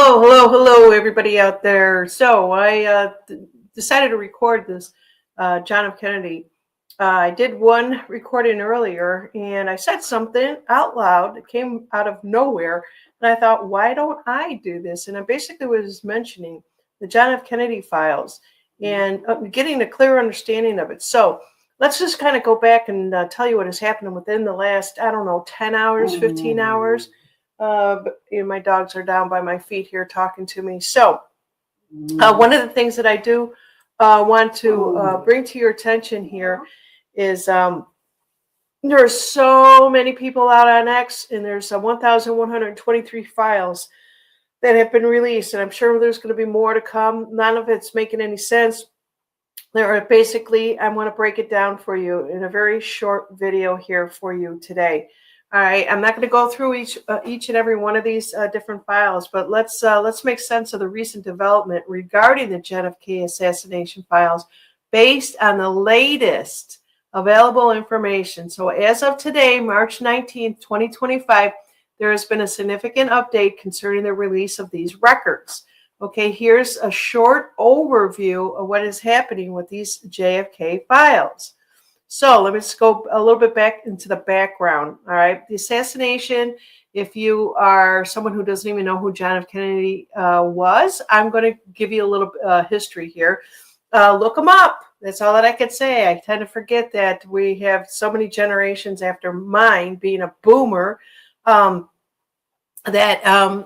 Hello, everybody out there. So I decided to record this John F. Kennedy. I did one recording earlier, and I said something out loud. It came out of nowhere, and I thought, why don't I do this? And I basically was mentioning the John F. Kennedy files and getting a clear understanding of it. So let's just kind of go back and tell you what has happened within the last, 10 hours, 15 hours. But my dogs are down by my feet here talking to me. So one of the things that I do want to bring to your attention here is there are so many people out on X, and there's 1,123 files that have been released, and I'm sure there's going to be more to come. None of it's making any sense. There are basically, I want to break it down for you in a very short video here for you today. All right, I'm not going to go through each and every one of these different files, but let's make sense of the recent development regarding the JFK assassination files based on the latest available information. So as of today, March 19th, 2025, there has been a significant update concerning the release of these records. Okay, here's a short overview of what is happening with these JFK files. So let me just go a little bit back into the background. All right, the assassination, if you are someone who doesn't even know who John F. Kennedy was, I'm going to give you a little history here. Look him up. That's all that I could say. I tend to forget that we have so many generations after mine, being a boomer, that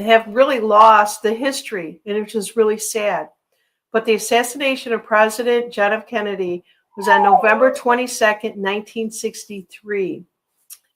have really lost the history, and which is really sad. But the assassination of President John F. Kennedy was on November 22nd, 1963,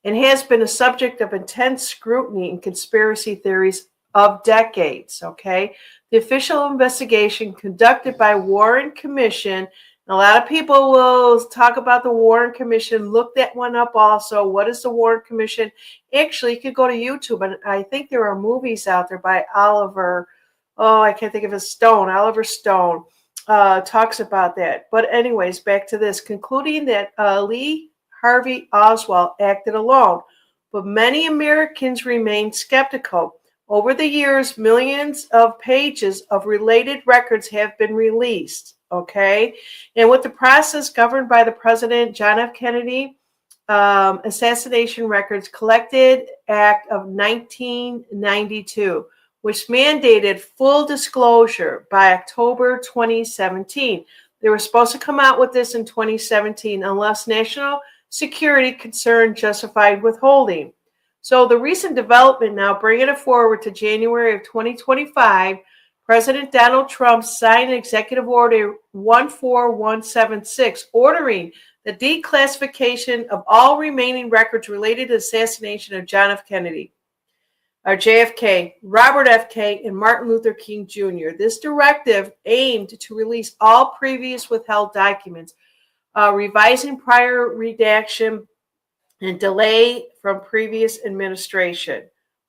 and has been a subject of intense scrutiny and conspiracy theories of decades, okay? The official investigation conducted by Warren Commission, a lot of people will talk about the Warren Commission, look that one up also. What is the Warren Commission? Actually, you could go to YouTube, and I think there are movies out there by Oliver Stone. Talks about that. But anyways, back to this, concluding that Lee Harvey Oswald acted alone, but many Americans remained skeptical. Over the years, millions of pages of related records have been released, okay? And with the process governed by the President John F. Kennedy assassination records collected Act of 1992, which mandated full disclosure by October 2017. They were supposed to come out with this in 2017 unless national security concern justified withholding. So the recent development now, bringing it forward to January of 2025, President Donald Trump signed Executive Order 14176, ordering the declassification of all remaining records related to the assassination of John F. Kennedy, or JFK, Robert F. Kennedy, and Martin Luther King Jr. This directive aimed to release all previous withheld documents, revising prior redaction and delay from previous administration.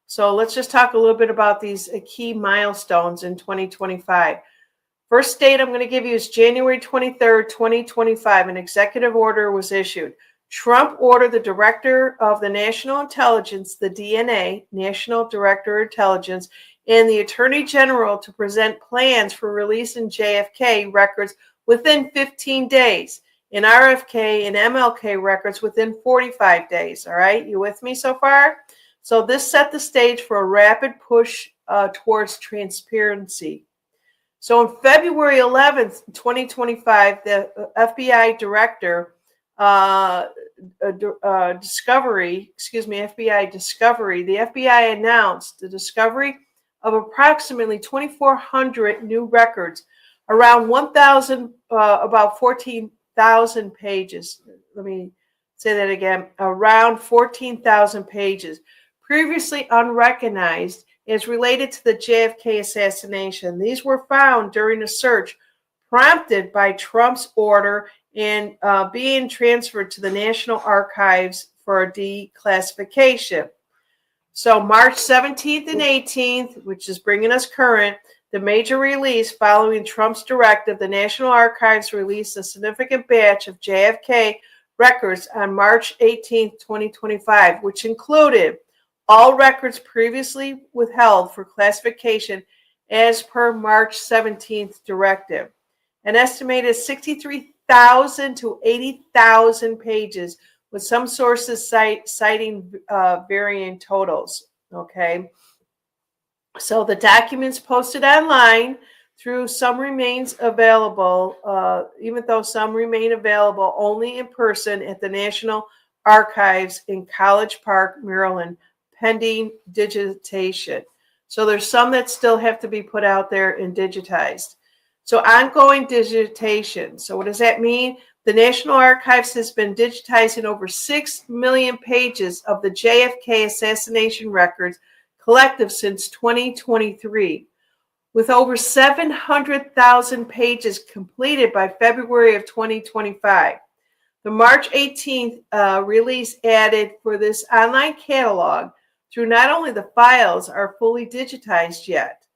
So let's just talk a little bit about these key milestones in 2025. First date I'm going to give you is January 23rd, 2025. An executive order was issued. Trump ordered the Director of the National Intelligence, the DNA, National Director of Intelligence, and the Attorney General to present plans for releasing JFK records within 15 days, and RFK and MLK records within 45 days. All right, you with me so far? So this set the stage for a rapid push towards transparency. So on February 11th, 2025, the FBI Director FBI Discovery, the FBI announced the discovery of approximately 2,400 new records, around 1,000, about 14,000 pages. Let me say that again, around 14,000 pages, previously unrecognized as related to the JFK assassination. These were found during a search prompted by Trump's order and being transferred to the National Archives for declassification. So March 17th and 18th, which is bringing us current, the major release following Trump's directive, the National Archives released a significant batch of JFK records on March 18th, 2025, which included all records previously withheld for classification as per March 17th directive. An estimated 63,000 to 80,000 pages, with some sources citing varying totals. Okay, so the documents posted online through some remains available, even though some remain available only in person at the National Archives in College Park, Maryland, pending digitization. So there's some that still have to be put out there and digitized. So ongoing digitization. So what does that mean? The National Archives has been digitizing over 6 million pages of the JFK assassination records collective since 2023, with over 700,000 pages completed by February of 2025. The March 18th release added for this online catalog through not only the files are fully digitized yet.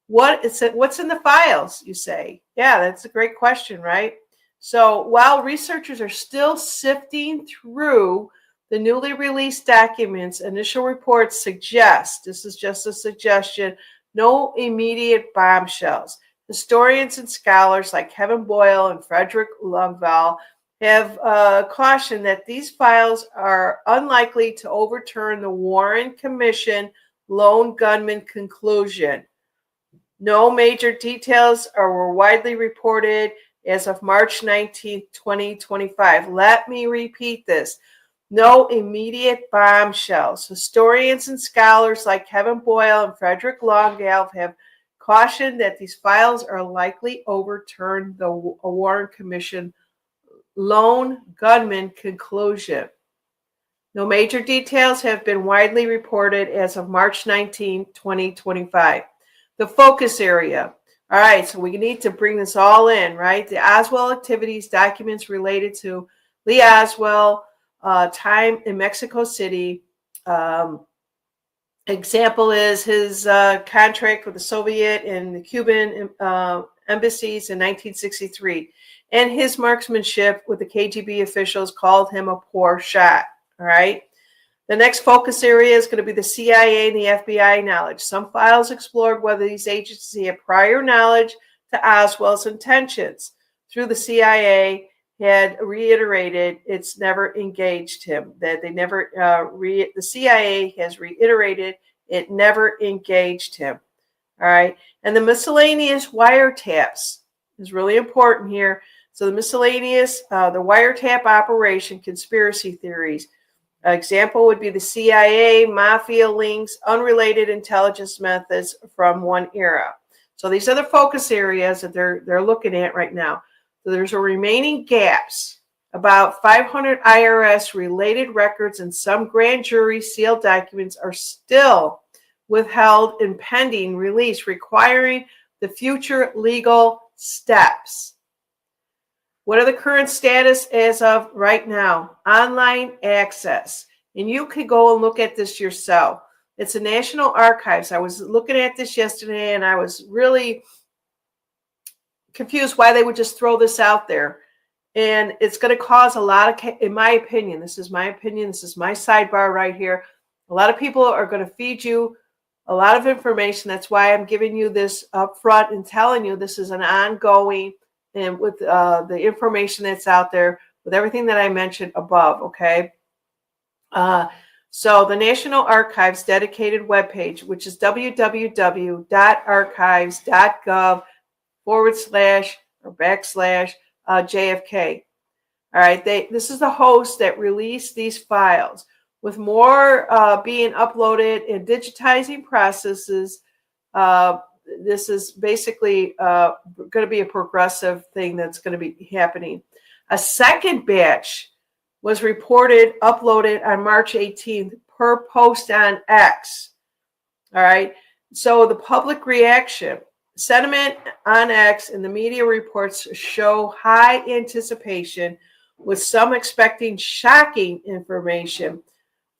What's in the files, you say? Yeah, that's a great question, right? So while researchers are still sifting through the newly released documents, initial reports suggest, this is just a suggestion, no immediate bombshells. Historians and scholars like Kevin Boyle and Frederick Longvall have cautioned that these files are unlikely to overturn the Warren Commission lone gunman conclusion. No major details were widely reported as of March 19, 2025. Let me repeat this. No immediate bombshells. Historians and scholars like Kevin Boyle and Frederick Longvall have cautioned that these files are likely overturn the Warren Commission lone gunman conclusion. No major details have been widely reported as of March 19, 2025. The focus area. All right, so we need to bring this all in, right? The Oswald activities, documents related to Lee Oswald, time in Mexico City. Example is his contract with the Soviet and the Cuban embassies in 1963. And his marksmanship with the KGB officials called him a poor shot. All right. The next focus area is going to be the CIA and the FBI knowledge. Some files explored whether these agencies had prior knowledge to Oswald's intentions. Through the CIA had reiterated it's never engaged him. That they never the CIA has reiterated it never engaged him. All right. And the miscellaneous wiretaps is really important here. So the miscellaneous, the wiretap operation, conspiracy theories. Example would be the CIA, mafia links, unrelated intelligence methods from one era. So these are the focus areas that they're looking at right now. So there's a remaining gaps. About 500 IRS related records and some grand jury sealed documents are still withheld and pending release, requiring the future legal steps. What are the current status as of right now? Online access. And you could go and look at this yourself. It's a National Archives. I was looking at this yesterday and I was really confused why they would just throw this out there. And it's going to cause a lot of, in my opinion, this is my sidebar right here. A lot of people are going to feed you a lot of information. That's why I'm giving you this up front and telling you this is an ongoing, and with the information that's out there, with everything that I mentioned above, okay? So the National Archives dedicated webpage, which is www.archives.gov/JFK. All right, this is the host that released these files, with more being uploaded and digitizing processes. This is basically going to be a progressive thing that's going to be happening. A second batch was uploaded on March 18th per post on X. All right. So the public reaction, sentiment on X and the media reports show high anticipation, with some expecting shocking information.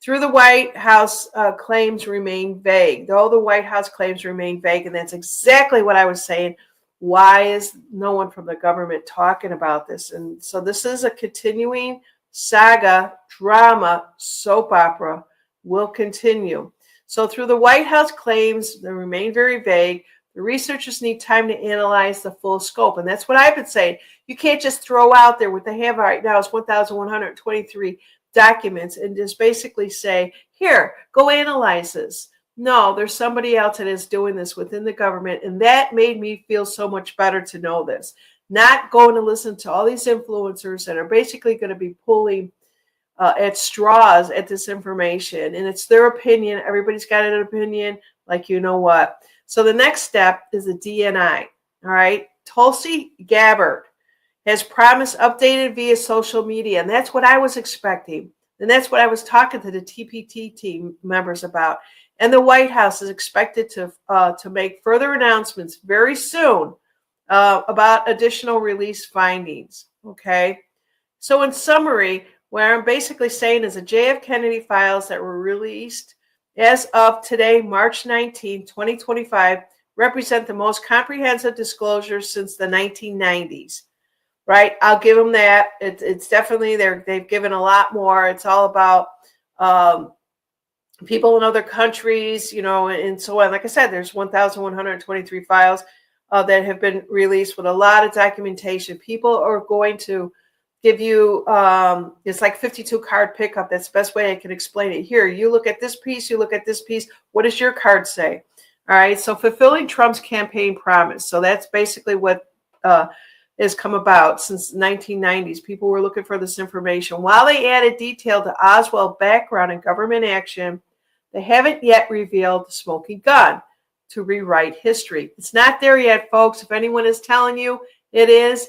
Through the White House claims remain vague. Though the White House claims remain vague, and that's exactly what I was saying. Why is no one from the government talking about this? And so this is a continuing saga, drama, soap opera will continue. So through the White House claims, they remain very vague. The researchers need time to analyze the full scope. And that's what I've been saying. You can't just throw out there what they have right now is 1,123 documents and just basically say, here, go analyze this. No, there's somebody else that is doing this within the government. And that made me feel so much better to know this. Not going to listen to all these influencers that are basically going to be pulling at straws at this information. And it's their opinion. Everybody's got an opinion, like you know what. So the next step is the DNI. All right. Tulsi Gabbard has promised updated via social media. And that's what I was expecting. And that's what I was talking to the TPT team members about. And the White House is expected to make further announcements very soon about additional release findings. Okay. So in summary, what I'm basically saying is the JF Kennedy files that were released as of today, March 19, 2025, represent the most comprehensive disclosures since the 1990s. Right? I'll give them that. It's definitely they've given a lot more. It's all about people in other countries, and so on. Like I said, there's 1,123 files that have been released with a lot of documentation. People are going to give you, it's like 52 card pickup. That's the best way I can explain it. Here, you look at this piece, you look at this piece. What does your card say? All right. So fulfilling Trump's campaign promise. So that's basically what has come about since the 1990s. People were looking for this information. While they added detail to Oswald's background and government action, they haven't yet revealed the smoking gun to rewrite history. It's not there yet, folks. If anyone is telling you it is,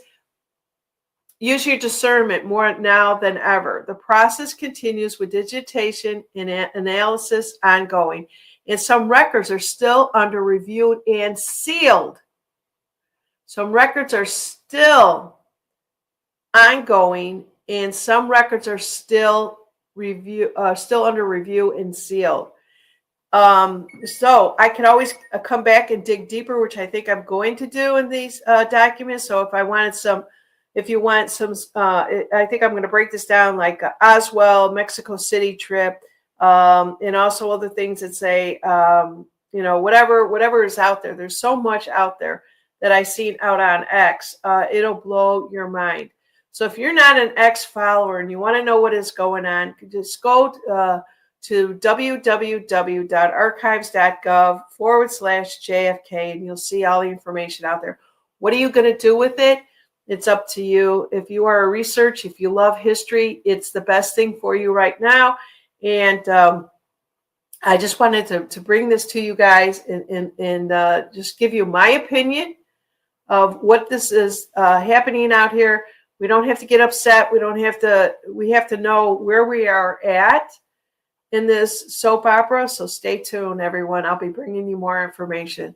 use your discernment more now than ever. The process continues with digitation and analysis ongoing, and some records are still under review and sealed. Some records are still ongoing, and some records are still under review and sealed. So I can always come back and dig deeper, which I think I'm going to do in these documents. So if you want some, I think I'm going to break this down like Oswald, Mexico City trip, and also other things that say, whatever is out there. There's so much out there that I've seen out on X. It'll blow your mind. So if you're not an X follower and you want to know what is going on, just go to www.archives.gov/JFK, and you'll see all the information out there. What are you going to do with it? It's up to you. If you are a researcher, if you love history, it's the best thing for you right now. And I just wanted to bring this to you guys and just give you my opinion of what this is happening out here. We don't have to get upset. We have to know where we are at in this soap opera. So stay tuned, everyone. I'll be bringing you more information.